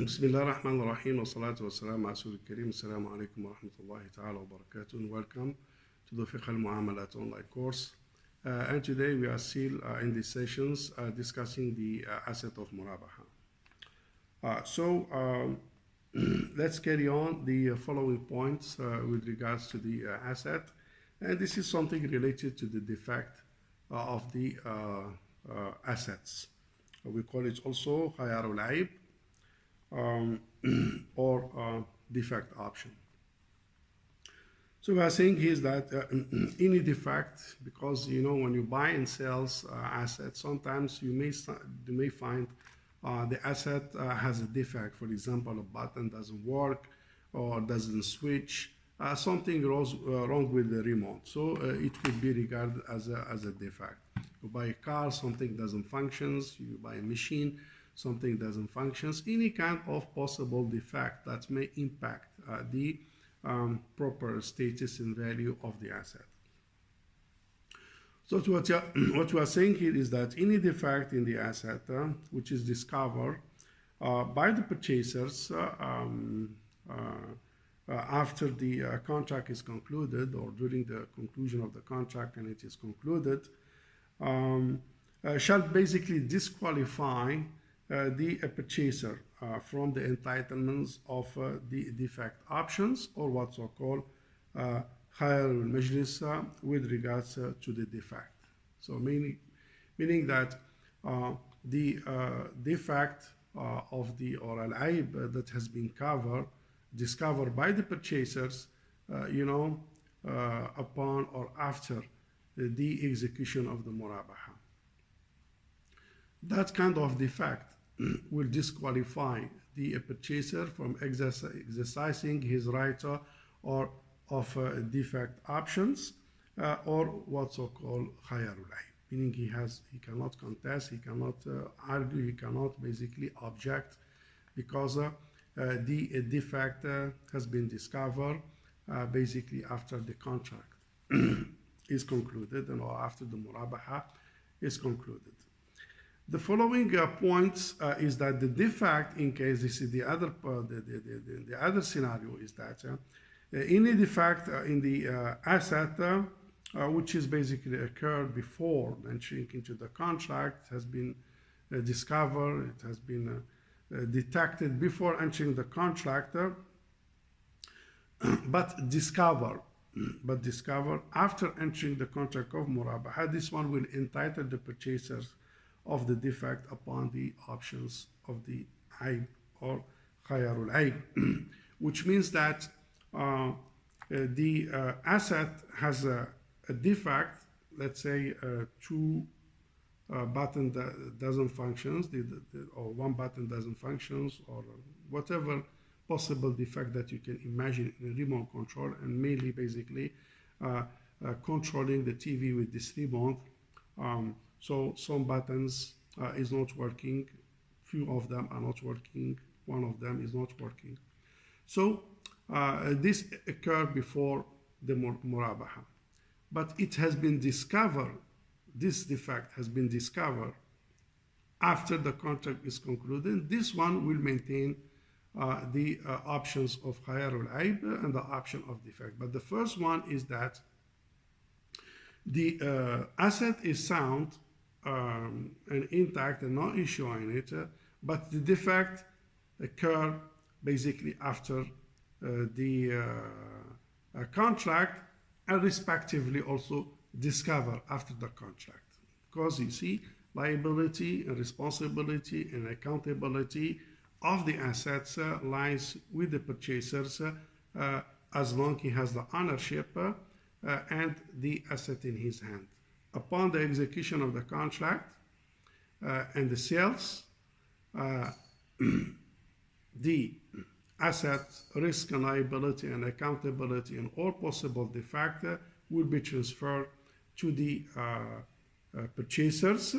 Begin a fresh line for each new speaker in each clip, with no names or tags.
بسم الله الرحمن الرحيم والصلاة والسلام على رسول الكريم. السلام عليكم ورحمة الله تعالى وبركاته, and welcome to the Fiqh al-Muamalat online course. And today we are still in these sessions discussing the asset of Murabaha. Let's carry on the following points with regards to the asset, and this is something related to the defect of the assets. We call it also khayarul aib or defect option. So we are saying here is that any defect, because when you buy and sell assets, sometimes you may find the asset has a defect. For example, a button doesn't work or doesn't switch, something wrong with the remote. So it could be regarded as a defect. You buy a car, something doesn't function. You buy a machine, something doesn't function. Any kind of possible defect that may impact the proper status and value of the asset. So what you are saying here is that any defect in the asset which is discovered by the purchasers after the contract is concluded, or during the conclusion of the contract and it is concluded, shall basically disqualify the purchaser from the entitlements of the defect options, or what's called khayar al-majlis with regards to the defect. So meaning that the defect of the or al-aib that has been discovered by the purchasers, upon or after the execution of the murabaha. That kind of defect will disqualify the purchaser from exercising his right or of defect options, or what's called khayarul aib, meaning he cannot contest, he cannot argue, he cannot basically object, because the defect has been discovered basically after the contract is concluded, and or after the murabaha is concluded. The following points is that the defect, in case this is the other scenario, is that any defect in the asset which is basically occurred before entering into the contract, has been discovered, it has been detected before entering the contract, but discovered after entering the contract of murabaha, this one will entitle the purchasers of the defect upon the options of the aib or khayarul aib, which means that the asset has a defect. Let's say two button that doesn't function, or one button doesn't function, or whatever possible defect that you can imagine in a remote control, and mainly basically controlling the TV with this remote. So some buttons is not working, few of them are not working, one of them is not working. So this occurred before the murabaha, but it has been discovered, this defect has been discovered after the contract is concluded. This one will maintain the options of khayarul aib and the option of defect. But the first one is that the asset is sound and intact and no issue in it, but the defect occurred basically after the contract, and respectively also discovered after the contract. Because you see, liability and responsibility and accountability of the assets lies with the purchasers as long as he has the ownership and the asset in his hand. Upon the execution of the contract and the sales, the assets, risk and liability and accountability and all possible defect will be transferred to the purchasers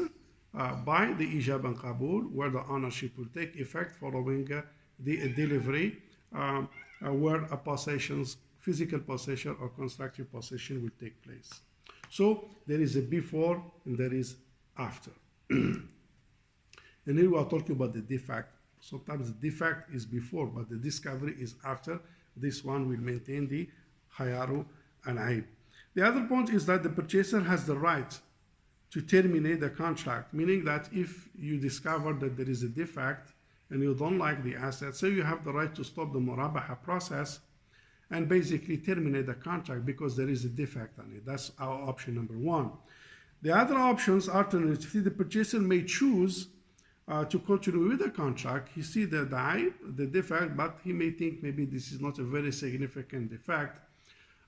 by the ijab and qabul, where the ownership will take effect following the delivery, where a physical possession or constructive possession will take place. So there is a before and there is after. And here we are talking about the defect Sometimes the defect is before, but the discovery is after. This one will maintain the hayaru and aib. The other point is that the purchaser has the right to terminate the contract, meaning that if you discover that there is a defect and you don't like the asset, so you have the right to stop the murabaha process and basically terminate the contract because there is a defect on it. That's our option number one. The other options, alternatively, the purchaser may choose to continue with the contract. He sees the defect, but he may think maybe this is not a very significant defect.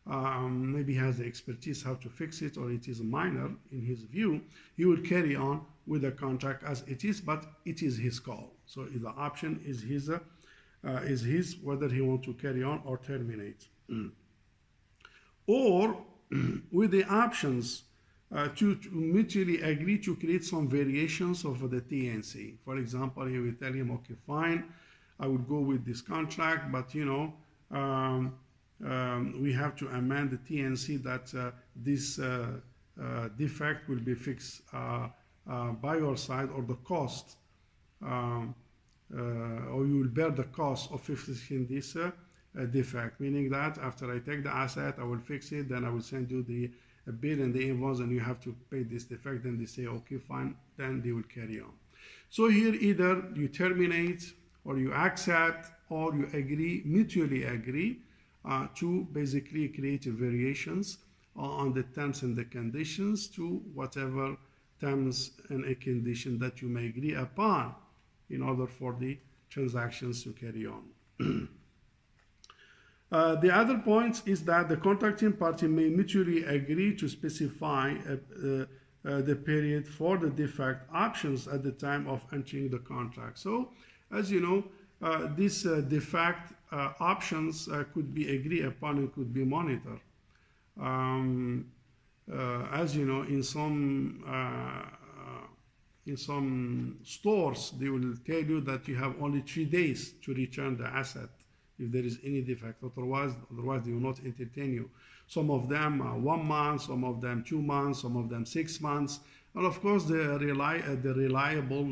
Maybe he has the expertise how to fix it, or it is minor in his view. He will carry on with the contract as it is, but it is his call. So the option is his whether he wants to carry on or terminate. Or with the options to mutually agree to create some variations of the TNC. For example, he will tell him, okay, fine, I would go with this contract, but you know, we have to amend the TNC that this defect will be fixed by your side, or the cost, or you will bear the cost of fixing this defect, meaning that after I take the asset, I will fix it, then I will send you the bill and the invoice, and you have to pay this defect. Then they say, okay, fine, then they will carry on. So here either you terminate, or you accept, or you agree, mutually agree to basically create variations on the terms and the conditions to whatever terms and a condition that you may agree upon in order for the transactions to carry on. The other point is that the contracting party may mutually agree to specify the period for the defect options at the time of entering the contract. So, as you know, these defect options could be agreed upon and could be monitored. As you know, in some stores, they will tell you that you have only 3 days to return the asset if there is any defect. Otherwise they will not entertain you. Some of them 1 month, some of them 2 months, some of them 6 months. And of course, the reliable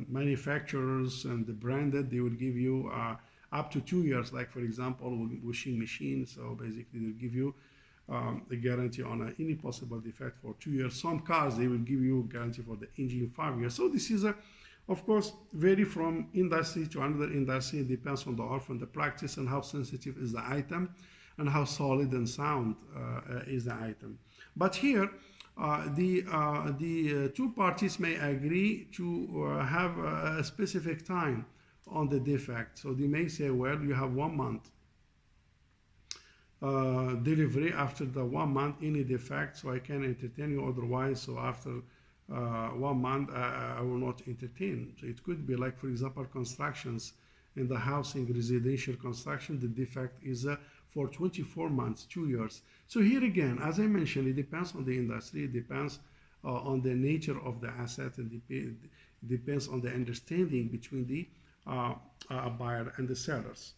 manufacturers and the branded, they will give you up to 2 years. Like for example, washing machine. So basically, they'll give you a guarantee on any possible defect for 2 years. Some cars, they will give you a guarantee for the engine 5 years. So this is of course, vary from industry to another industry. It depends on the order and the practice and how sensitive is the item and how solid and sound is the item. But here, the two parties may agree to have a specific time on the defect. So they may say, well, you have 1 month delivery. After the 1 month, any defect, so I can entertain you. Otherwise, so after 1 month, I will not entertain. So it could be like, for example, constructions in the housing, residential construction, the defect is for 24 months, 2 years. So here again, as I mentioned, it depends on the industry, it depends on the nature of the asset, and it depends on the understanding between the buyer and the sellers.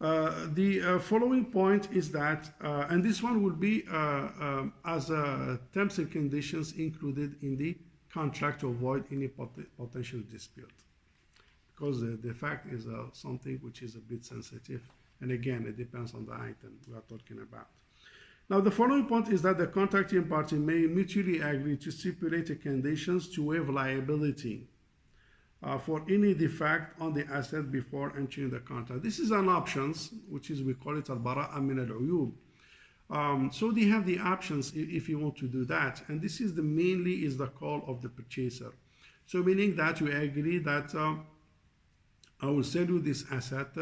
The following point is that, and this one will be as terms and conditions included in the contract to avoid any potential dispute. Because the fact is something which is a bit sensitive, and again, it depends on the item we are talking about. Now, the following point is that the contracting party may mutually agree to stipulate the conditions to waive liability for any defect on the asset before entering the contract. This is an options, which is, we call it al-bara'a min al-uyub. So they have the options if you want to do that, and this is mainly is the call of the purchaser. So meaning that we agree that I will sell you this asset,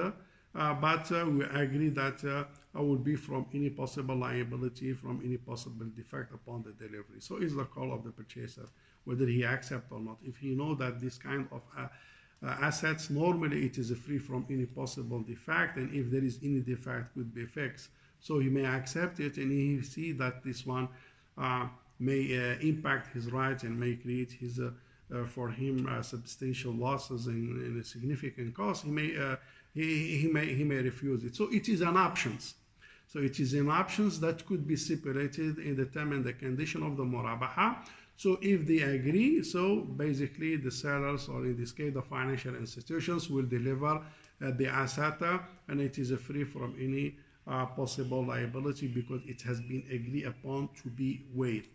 but we agree that I will be from any possible liability, from any possible defect upon the delivery. So it's the call of the purchaser, whether he accepts or not. If he knows that this kind of assets, normally it is free from any possible defect, and if there is any defect, could be fixed. So he may accept it, and he see that this one may impact his rights and may create his for him substantial losses and a significant cost. He may refuse it. So it is an options. So it is an options that could be separated in the term and the condition of the murabaha. So if they agree, so basically the sellers, or in this case the financial institutions, will deliver the asset, and it is free from any possible liability because it has been agreed upon to be waived.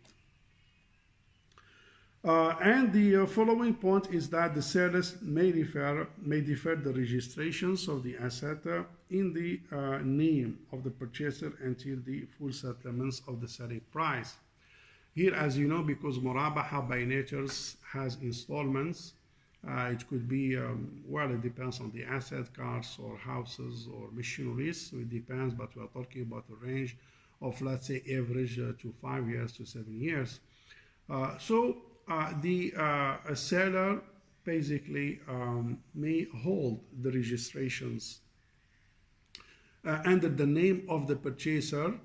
And the following point is that the sellers may defer the registrations of the asset in the name of the purchaser until the full settlements of the selling price. Here, as you know, because Murabaha by nature has installments, it could be, well, it depends on the asset, cars or houses or machineries, so it depends, but we are talking about a range of, let's say, average to 5 years to 7 years. The seller basically may hold the registrations under the name of the purchaser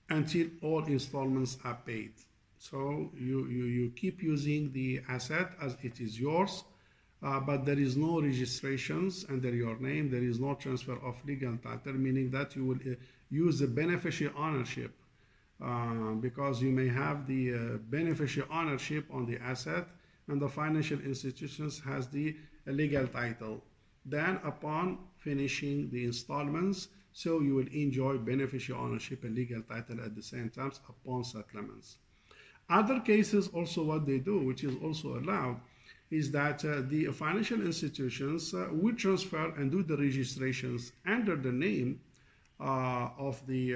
until all installments are paid. So you keep using the asset as it is yours, but there is no registrations under your name. There is no transfer of legal title, meaning that you will use the beneficial ownership because you may have the beneficial ownership on the asset and the financial institutions has the legal title. Then upon finishing the installments, so you will enjoy beneficial ownership and legal title at the same time upon settlements. Other cases also what they do, which is also allowed, is that the financial institutions will transfer and do the registrations under the name of the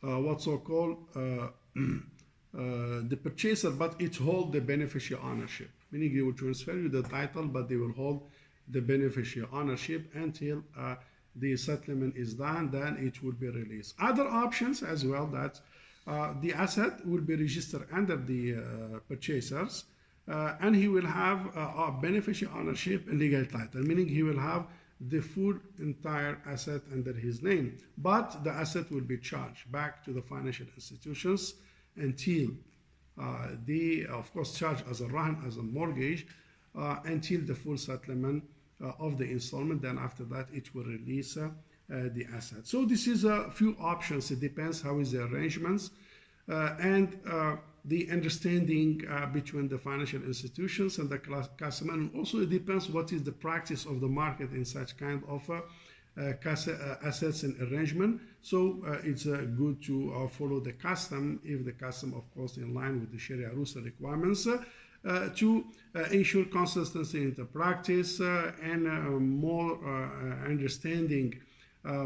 what's so called the purchaser, but it holds the beneficial ownership, meaning they will transfer you the title, but they will hold the beneficial ownership until the settlement is done, then it will be released. Other options as well, that the asset will be registered under the purchasers, and he will have a beneficial ownership and legal title, meaning he will have the full entire asset under his name, but the asset will be charged back to the financial institutions until they, of course, charge as a rahan, as a mortgage, until the full settlement of the installment. Then after that, it will release the asset. So this is a few options. It depends how is the arrangements and the understanding between the financial institutions and the customer. And also it depends what is the practice of the market in such kind of assets and arrangement. So it's good to follow the custom, if the custom, of course, in line with the Sharia rules and requirements, to ensure consistency in the practice and more understanding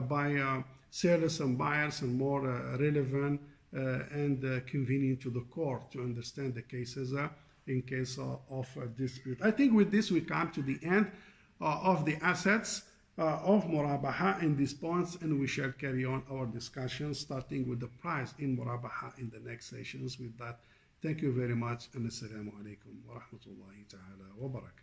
by sellers and buyers, and more relevant and convenient to the court to understand the cases in case of dispute. I think with this we come to the end of the assets of Murabaha in these points, and we shall carry on our discussion starting with the price in Murabaha in the next sessions. With that, thank you very much, and Assalamu alaikum wa rahmatullahi ta'ala wa barakatuh.